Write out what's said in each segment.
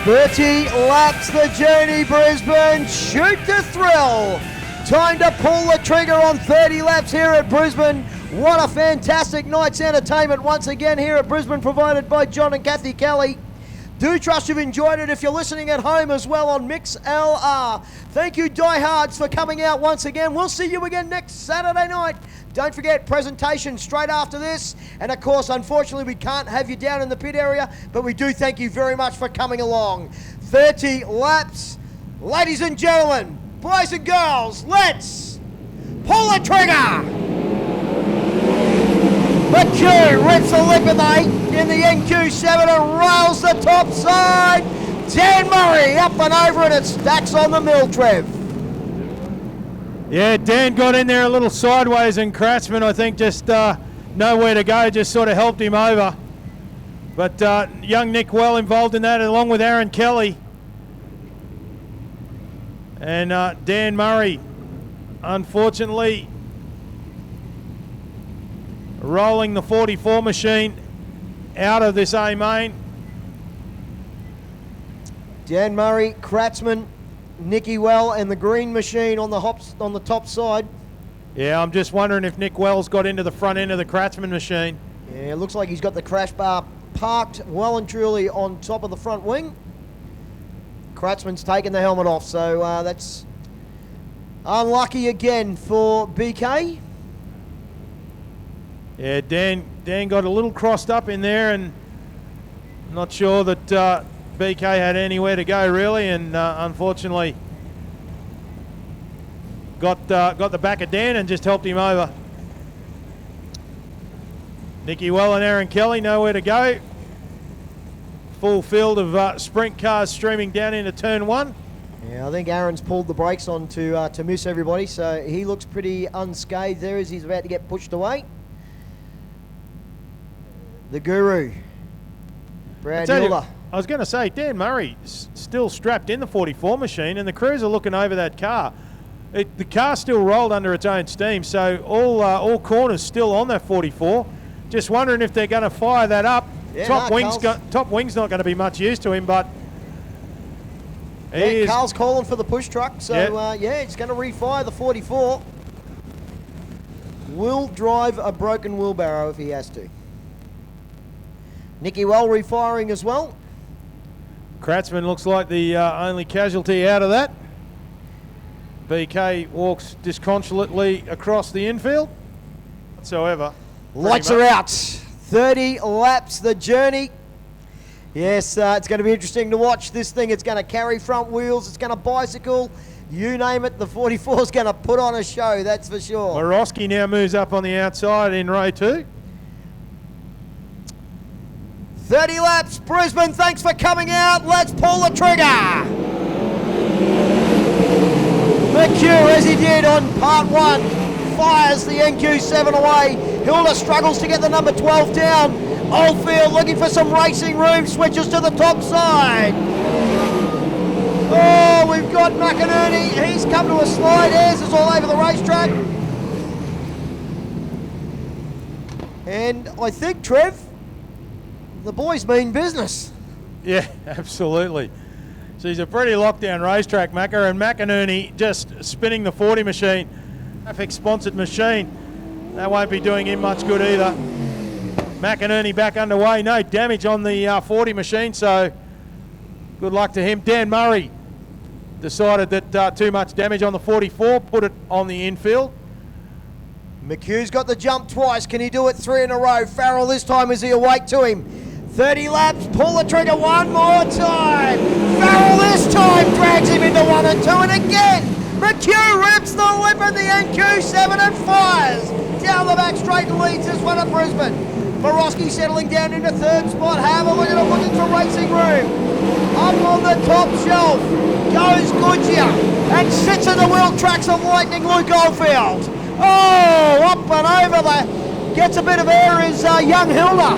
30 laps the journey, Brisbane. Shoot the thrill. Time to pull the trigger on 30 laps here at Brisbane. What a fantastic night's entertainment once again here at Brisbane, provided by John and Kathy Kelly. Do trust you've enjoyed it if you're listening at home as well on MixLR. Thank you, diehards, for coming out once again. We'll see you again next Saturday night. Don't forget, presentation straight after this. And of course, unfortunately, we can't have you down in the pit area, but we do thank you very much for coming along. 30 laps. Ladies and gentlemen, boys and girls, let's pull the trigger. McHugh rips a lip in the NQ7 and rails the top side. Dan Murray up and over and it stacks on the mill, Trev. Yeah, Dan got in there a little sideways and Kratzmann, I think, just nowhere to go, just sort of helped him over. But young Nick well involved in that, along with Aaron Kelly. And Dan Murray, unfortunately, rolling the 44 machine out of this A main. Dan Murray, Kratzmann, Nicky Well and the green machine on the top side. Yeah, I'm just wondering if Nick Wells got into the front end of the Kratzmann machine. Yeah, it looks like he's got the crash bar parked well and truly on top of the front wing. Kratzmann's taken the helmet off, so that's unlucky again for BK. Yeah, Dan got a little crossed up in there, and not sure that BK had anywhere to go really, and unfortunately got the back of Dan and just helped him over. Nicky Well and Aaron Kelly nowhere to go. Full field of sprint cars streaming down into turn one. Yeah, I think Aaron's pulled the brakes on to miss everybody, so he looks pretty unscathed there as he's about to get pushed away. The Guru, Brad Hilder. I was going to say, Dan Murray still strapped in the 44 machine, and the crews are looking over that car. The car still rolled under its own steam, so all corners still on that 44. Just wondering if they're going to fire that up. Yeah, top wing's not going to be much use to him, but Carl's calling for the push truck, so yeah, it's going to refire the 44. Will drive a broken wheelbarrow if he has to. Nicky Well refiring as well. Kratzmann looks like the only casualty out of that. BK walks disconsolately across the infield. Whatsoever. Lights are out. 30 laps the journey. Yes, it's going to be interesting to watch this thing. It's going to carry front wheels. It's going to bicycle. You name it, the 44 is going to put on a show, that's for sure. Morosky now moves up on the outside in row 2. 30 laps, Brisbane, thanks for coming out. Let's pull the trigger. McHugh, as he did on part 1, fires the NQ7 away. Hilda struggles to get the number 12 down. Oldfield looking for some racing room, switches to the top side. Oh, we've got McInerney. He's come to a slide. Ayres is all over the racetrack. And I think, Trev, the boys mean business. Yeah, absolutely. So he's a pretty lockdown racetrack, Macca, and McInerney just spinning the 40 machine. Traffic-sponsored machine. That won't be doing him much good either. McInerney back underway. No damage on the 40 machine, so good luck to him. Dan Murray decided that too much damage on the 44, put it on the infield. McHugh's got the jump twice. Can he do it 3 in a row? Farrell this time, is he awake to him? 30 laps, pull the trigger one more time. Farrell this time drags him into 1 and 2, and again, McHugh rips the lip in the NQ7 and fires down the back straight and leads this one at Brisbane. Morosky settling down into 3rd spot. Have a look at him looking for racing room. Up on the top shelf goes Goodyear and sits in the wheel tracks of Lightning Luke Oldfield. Oh, up and over gets a bit of air is young Hilda.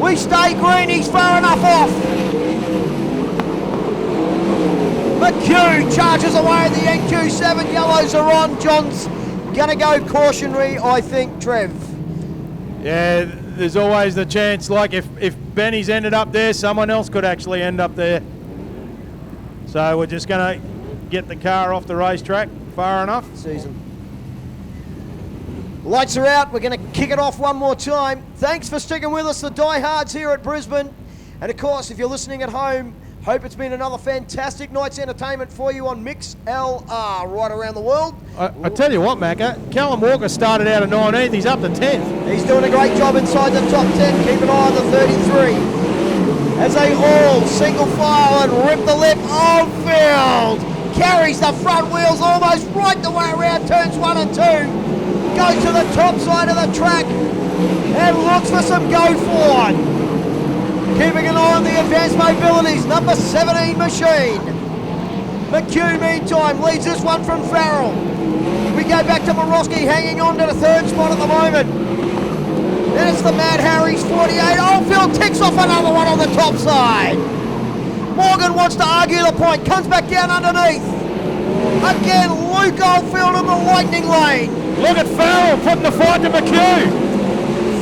We stay green, he's far enough off. McHugh charges away at the NQ7, yellows are on. John's gonna go cautionary, I think, Trev. Yeah, there's always the chance, like if Benny's ended up there, someone else could actually end up there. So we're just going to get the car off the racetrack far enough. Season. Lights are out. We're going to kick it off one more time. Thanks for sticking with us, the diehards here at Brisbane. And of course, if you're listening at home, hope it's been another fantastic night's entertainment for you on Mix LR right around the world. I tell you what, Macca, Callum Walker started out at 19th. He's up to 10th. He's doing a great job inside the top 10. Keep an eye on the 33. As they all single file and rip the lip. Archerfield carries the front wheels almost right the way around turns 1 and 2. Goes to the top side of the track and looks for some go forward. Keeping an eye on the advanced mobilities, number 17 machine. McHugh, meantime, leads this one from Farrell. We go back to Morosky, hanging on to the third spot at the moment. Then it's the Mad Harry's 48. Oldfield ticks off another one on the top side. Morgan wants to argue the point, comes back down underneath. Again, Luke Oldfield in the lightning lane. Look at Farrell putting the fight to McHugh.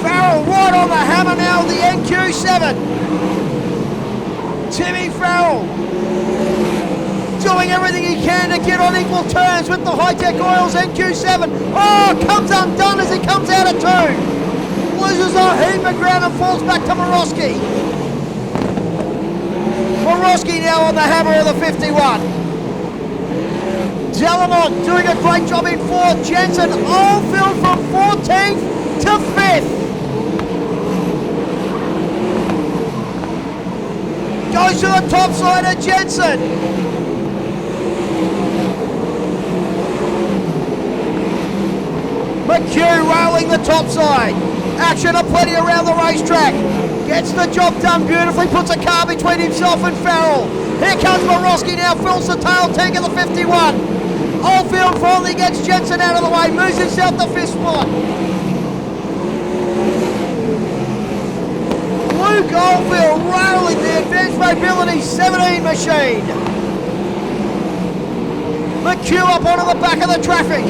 Farrell right on the hammer now, the NQ7. Timmy Farrell doing everything he can to get on equal terms with the High-Tech Oils NQ7. Oh, comes undone as he comes out of 2. Loses a heap of ground and falls back to Morosky. Morosky now on the hammer of the 51. Delamont doing a great job in 4th. Jensen Oldfield from 14th to 5th. Goes to the top side of Jensen. McHugh railing the top side. Action aplenty around the racetrack. Gets the job done beautifully, puts a car between himself and Farrell. Here comes Morosky now, fills the tail tank of the 51. Oldfield finally gets Jensen out of the way, moves himself to 5th spot. Luke Oldfield railing the advanced mobility 17 machine. McHugh up onto the back of the traffic.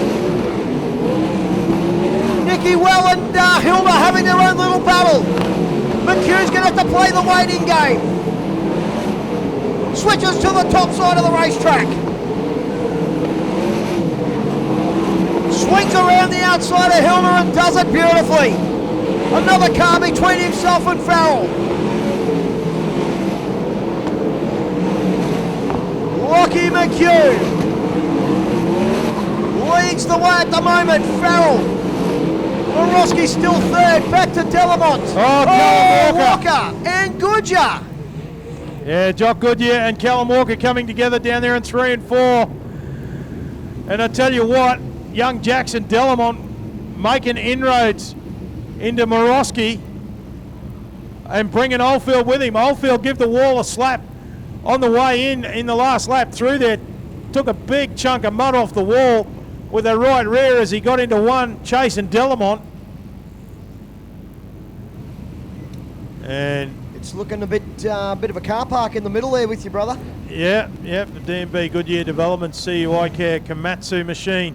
Nicky Well and Hilda having their own little battle. McHugh's going to have to play the waiting game. Switches to the top side of the racetrack. Swings around the outside of Hilda and does it beautifully. Another car between himself and Farrell. Lockie McHugh leads the way at the moment. Farrell. Morosky still 3rd. Back to Delamont. Callum Walker and Goodyear. Yeah, Jock Goodyear and Callum Walker coming together down there in 3 and 4. And I tell you what, young Jackson Delamont making inroads into Morosky and bringing Oldfield with him. Oldfield give the wall a slap on the way in the last lap through there. Took a big chunk of mud off the wall with the right rear as he got into 1, chasing Delamont. And it's looking a bit of a car park in the middle there with you, brother. Yeah, the D&B Goodyear Development CUI Care Komatsu machine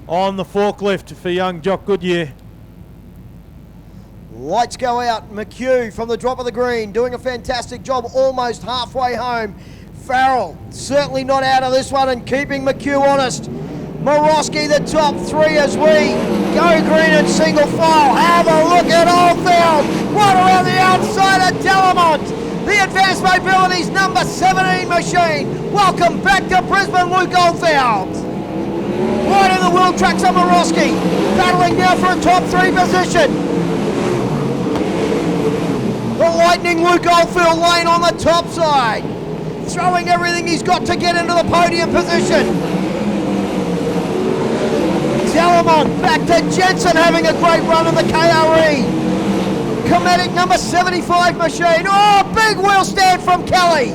on the forklift for young Jock Goodyear. Lights go out. McHugh from the drop of the green doing a fantastic job, almost halfway home. Farrell certainly not out of this one and keeping McHugh honest. Morosky the top 3 as we go green and single file. Have a look at Oldfield right around the outside of Delamont. The advanced mobilities number 17 machine. Welcome back to Brisbane, Luke Oldfield. Right in the wheel tracks of Morosky, battling now for a top 3 position. The lightning Luke Oldfield lane on the top side, throwing everything he's got to get into the podium position. Delamont back to Jensen having a great run in the KRE. Cometic number 75 machine. Oh, big wheel stand from Kelly.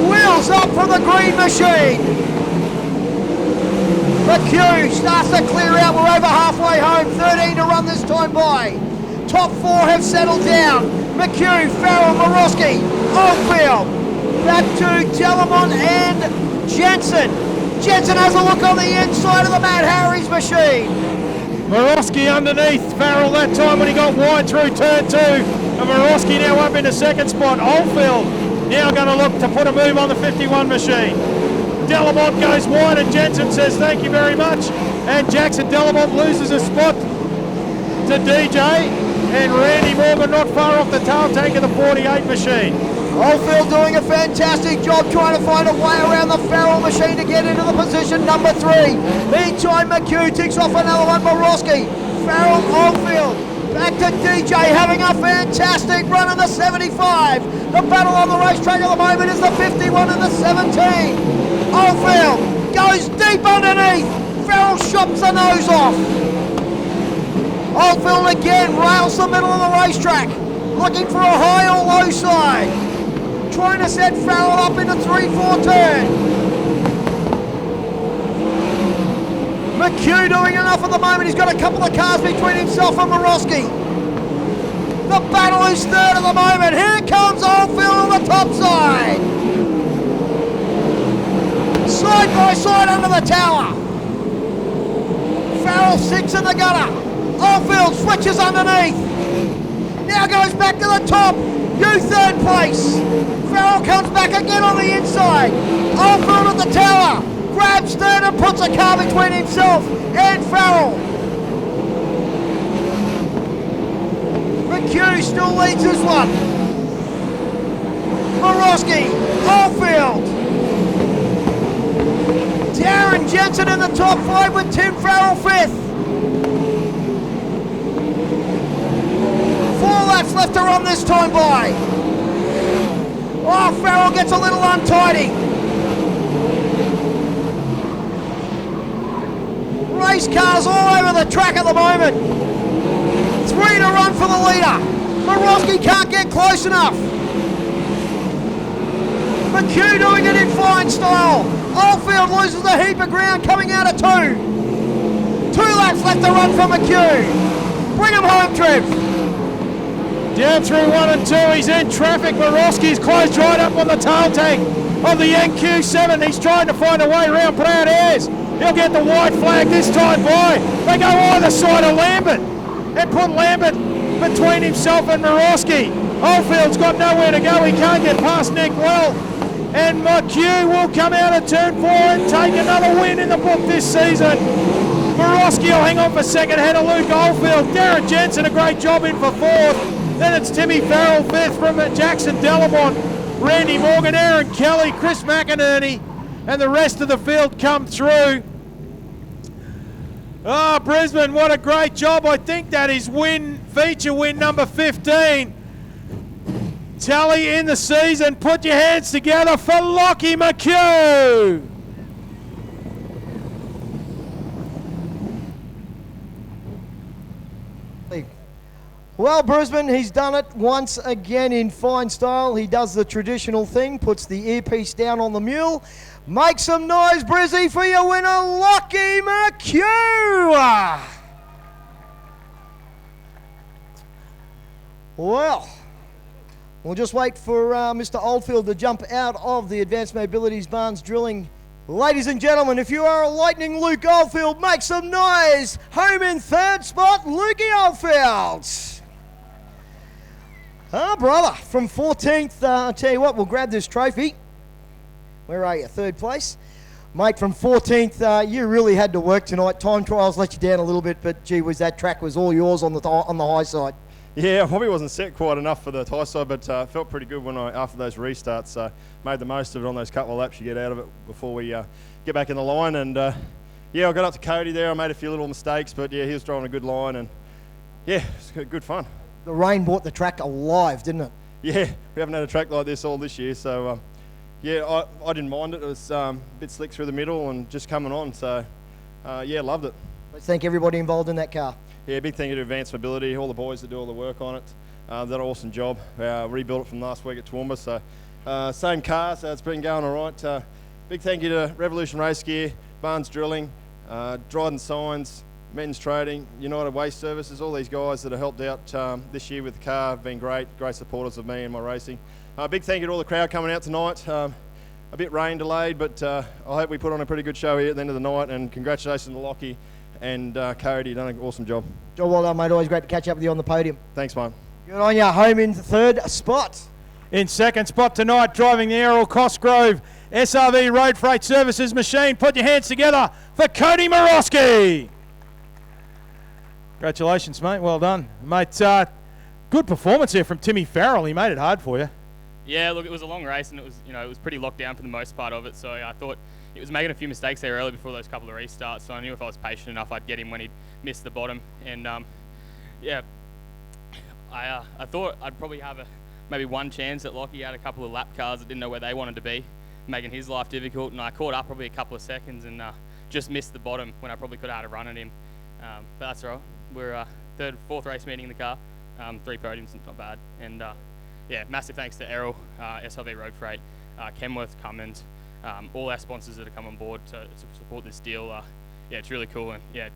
Wheels up from the green machine. McHugh starts to clear out. We're over halfway home. 13 to run this time by. Top 4 have settled down. McHugh, Farrell, Morosky, Oldfield. Back to Delamont and Jensen. Jensen has a look on the inside of the Mad Harry's machine. Morosky underneath Farrell that time when he got wide through turn 2. And Morosky now up in the second spot. Oldfield now going to look to put a move on the 51 machine. Delamont goes wide and Jensen says thank you very much. And Jackson Delamont loses a spot to DJ. And Randy Morgan not far off the tail tank of the 48 machine. Oldfield doing a fantastic job trying to find a way around the Farrell machine to get into the position number 3. Meantime, McHugh ticks off another one. Morosky, Farrell, Oldfield. Back to DJ having a fantastic run in the 75. The battle on the racetrack at the moment is the 51 and the 17. Oldfield goes deep underneath. Farrell chops the nose off. Oldfield again rails the middle of the racetrack, looking for a high or low side. Trying to set Farrell up in a 3-4 turn. McHugh doing enough at the moment. He's got a couple of cars between himself and Morosky. The battle is third at the moment. Here comes Oldfield on the top side. Side by side under the tower. Farrell 6 in the gutter. Oldfield switches underneath. Now goes back to the top. You third place. Farrell comes back again on the inside. Oldfield at the tower. Grabs third and puts a car between himself and Farrell. McHugh still leads this one. Morosky, Oldfield. Darren Jensen in the top 5 with Tim Farrell 5th. 4 laps left to run this time by. Oh, Farrell gets a little untidy. Race cars all over the track at the moment. 3 to run for the leader. Morosky can't get close enough. McHugh doing it in fine style. Oldfield loses a heap of ground coming out of 2. 2 laps left to run for McHugh. Bring him home, Trev. Down through 1 and 2, he's in traffic. Morosky's closed right up on the tail tank of the NQ7. He's trying to find a way around Proud Airs. He'll get the white flag this time by. They go either side of Lambert and put Lambert between himself and Morosky. Oldfield's got nowhere to go. He can't get past Nick Well. And McHugh will come out of turn 4 and take another win in the book this season. Morosky will hang on for second ahead of Luke Oldfield. Darren Jensen a great job in for 4th. Then it's Timmy Farrell 5th from Jackson Delamont. Randy Morgan, Aaron Kelly, Chris McInerney, and the rest of the field come through. Ah, Brisbane, what a great job. I think that is feature win number 15. Tally in the season. Put your hands together for Lockie McHugh. Well, Brisbane, he's done it once again in fine style. He does the traditional thing, puts the earpiece down on the mule. Make some noise, Brizzy, for your winner, Lockie McHugh. Well, we'll just wait for Mr. Oldfield to jump out of the Advanced Mobilities Barnes drilling. Ladies and gentlemen, if you are a lightning Luke Oldfield, make some noise. Home in 3rd spot, Lukey Oldfield. Ah, brother, from 14th, I'll tell you what, we'll grab this trophy. Where are you? 3rd place. Mate, from 14th, you really had to work tonight. Time trials let you down a little bit, but gee whiz, that track was all yours on the high side. Yeah, I probably wasn't set quite enough for the high side, but felt pretty good when after those restarts, made the most of it on those couple of laps you get out of it before we get back in the line. And yeah, I got up to Cody there. I made a few little mistakes, but yeah, he was driving a good line, and yeah, it's good fun. The rain brought the track alive, didn't it? Yeah, we haven't had a track like this all this year, so yeah, I didn't mind it. It was a bit slick through the middle and just coming on, so yeah, loved it. Let's thank everybody involved in that car. Yeah, big thank you to Advanced Mobility, all the boys that do all the work on it. Did an awesome job. Rebuilt it from last week at Toowoomba, so same car, so it's been going all right. Big thank you to Revolution Race Gear, Barnes Drilling, Dryden Signs, Men's Trading, United Waste Services, all these guys that have helped out this year with the car have been great supporters of me and my racing. Big thank you to all the crowd coming out tonight. A bit rain delayed, but I hope we put on a pretty good show here at the end of the night, and congratulations to Lockie and Cody, you've done an awesome job. Job well done, mate. Always great to catch up with you on the podium. Thanks, mate. Good on you, home in third spot. In second spot tonight, driving the Errol Cosgrove SRV Road Freight Services machine. Put your hands together for Cody Morosky. Congratulations, mate. Well done. Mate, good performance here from Timmy Farrell. He made it hard for you. Yeah, look, it was a long race, and it was pretty locked down for the most part of it. So I thought he was making a few mistakes there early before those couple of restarts. So I knew if I was patient enough, I'd get him when he'd missed the bottom. And yeah, I thought I'd probably have maybe one chance at Lockie. He had a couple of lap cars that didn't know where they wanted to be, making his life difficult. And I caught up probably a couple of seconds and just missed the bottom when I probably could have had a run at him. But that's all right. We're fourth race meeting in the car. 3 podiums, not bad. And yeah, massive thanks to Errol, SRV Road Freight, Kenworth, Cummins, all our sponsors that have come on board to support this deal. Yeah, it's really cool. And yeah,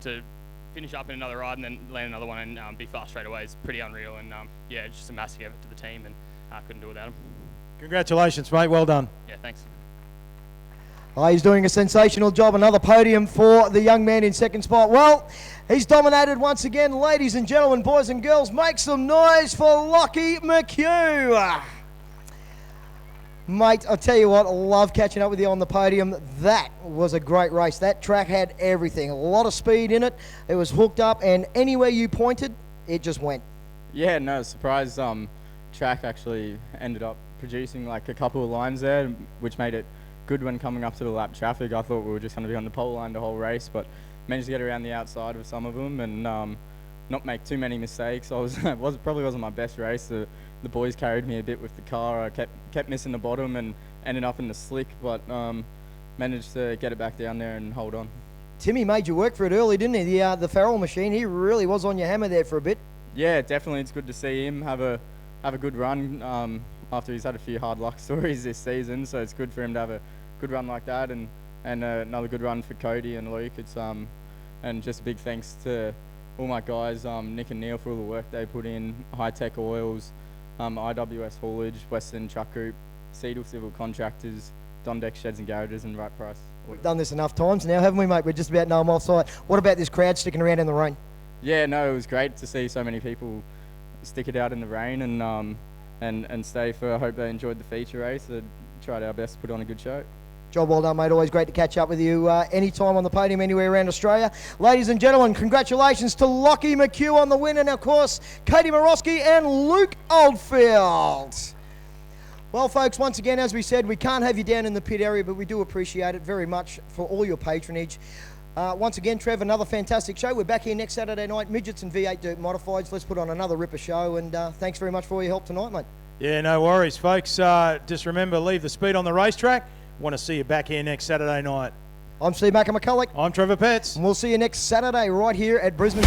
to finish up in another ride and then land another one and be fast straight away is pretty unreal. And yeah, it's just a massive effort to the team, and I couldn't do it without him. Congratulations, mate. Well done. Yeah, thanks. Oh, he's doing a sensational job. Another podium for the young man in second spot. Well, he's dominated once again. Ladies and gentlemen, boys and girls, make some noise for Lockie McHugh. Mate, I'll tell you what, I love catching up with you on the podium. That was a great race. That track had everything. A lot of speed in it. It was hooked up, and anywhere you pointed, it just went. Yeah, no, surprise. Track actually ended up producing like a couple of lines there, which made it good when coming up to the lap traffic. I thought we were just going to be on the pole line the whole race, but managed to get around the outside of some of them and not make too many mistakes. Probably wasn't my best race. The boys carried me a bit with the car. I kept missing the bottom and ended up in the slick, but managed to get it back down there and hold on. Timmy made you work for it early, didn't he? The Farrell machine, he really was on your hammer there for a bit. Yeah, definitely. It's good to see him have a good run after he's had a few hard luck stories this season. So it's good for him to have a good run like that, and another good run for Cody and Luke. It's and just a big thanks to all my guys, Nick and Neil, for all the work they put in. High Tech Oils, IWS Haulage, Western Truck Group, Seedle Civil Contractors, Dondex Sheds and Garages, and Right Price. We've done this enough times now, haven't we, mate? We're just about no more side. What about this crowd sticking around in the rain? Yeah, no, it was great to see so many people stick it out in the rain and stay for. I hope they enjoyed the feature race. Tried our best to put on a good show. Job well done, mate. Always great to catch up with you anytime on the podium, anywhere around Australia. Ladies and gentlemen, congratulations to Lockie McHugh on the win, and of course, Katie Morosky and Luke Oldfield. Well, folks, once again, as we said, we can't have you down in the pit area, but we do appreciate it very much for all your patronage. Once again, Trev, another fantastic show. We're back here next Saturday night, Midgets and V8 Dirt Modifieds. Let's put on another ripper show, and thanks very much for all your help tonight, mate. Yeah, no worries, folks. Just remember, leave the speed on the racetrack. Want to see you back here next Saturday night. I'm Steve McCulloch. I'm Trevor Petts. And we'll see you next Saturday right here at Brisbane.